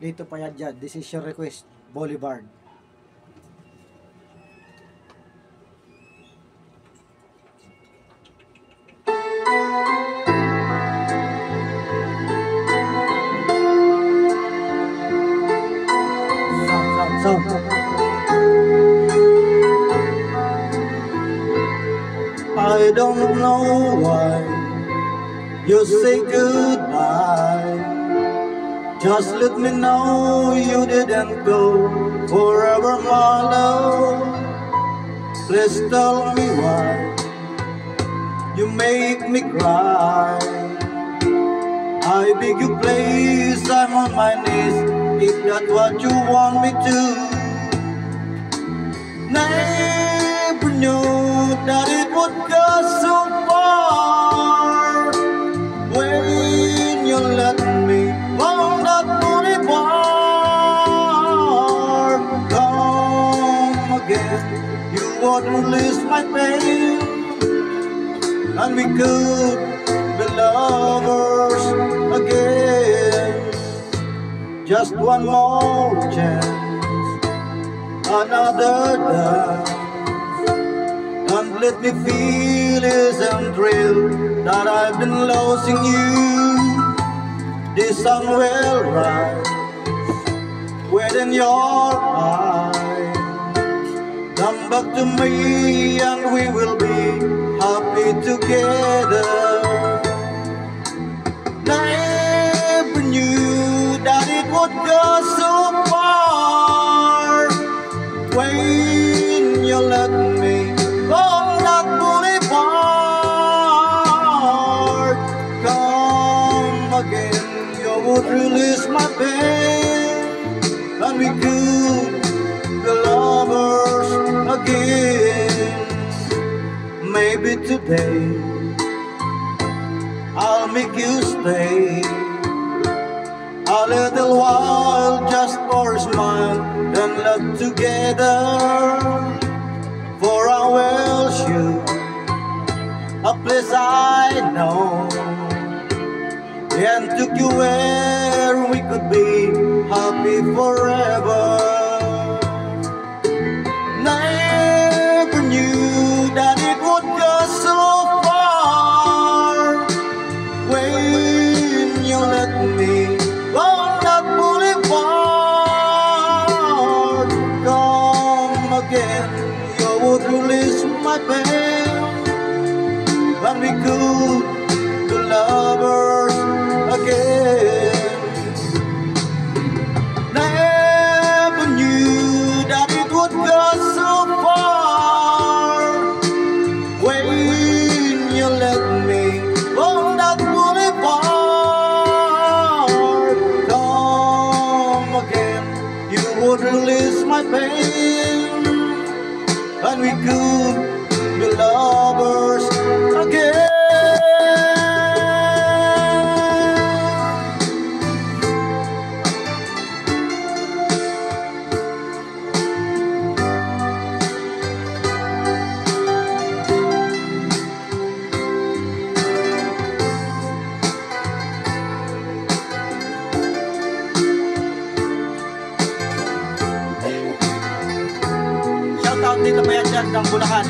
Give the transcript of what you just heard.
Lito Payadyan, this is your request, Boulevard. Sound. I don't know why you say goodbye. Just let me know you didn't go forever, my love. Please tell me why you make me cry. I beg you please, I'm on my knees, if that's what you want me to. Never knew that it would go so far when you let me on that boulevard. Come again, you would release my pain, and we could be lovers again. Just one more chance, another dance, and let me feel this and thrill that I've been losing you. The sun will rise within your eyes. Come back to me and we will be happy together. Never knew that it would go so far when you let me on that boulevard. Come again, you would release my pain, and we could be lovers again. Maybe today I'll make you stay a little while, just for a smile and love together. For I will show a place I know, and took you where we could be happy forever. Never knew that it would go so far when you let me on that boulevard. Come again, you would release my pain, and we could be lovers again. Never knew that it would go so far when you let me on that boulevard. Come again, you would release my pain, and we could be lovers again. Shoutout dito pa yan dyan ng Bulacan.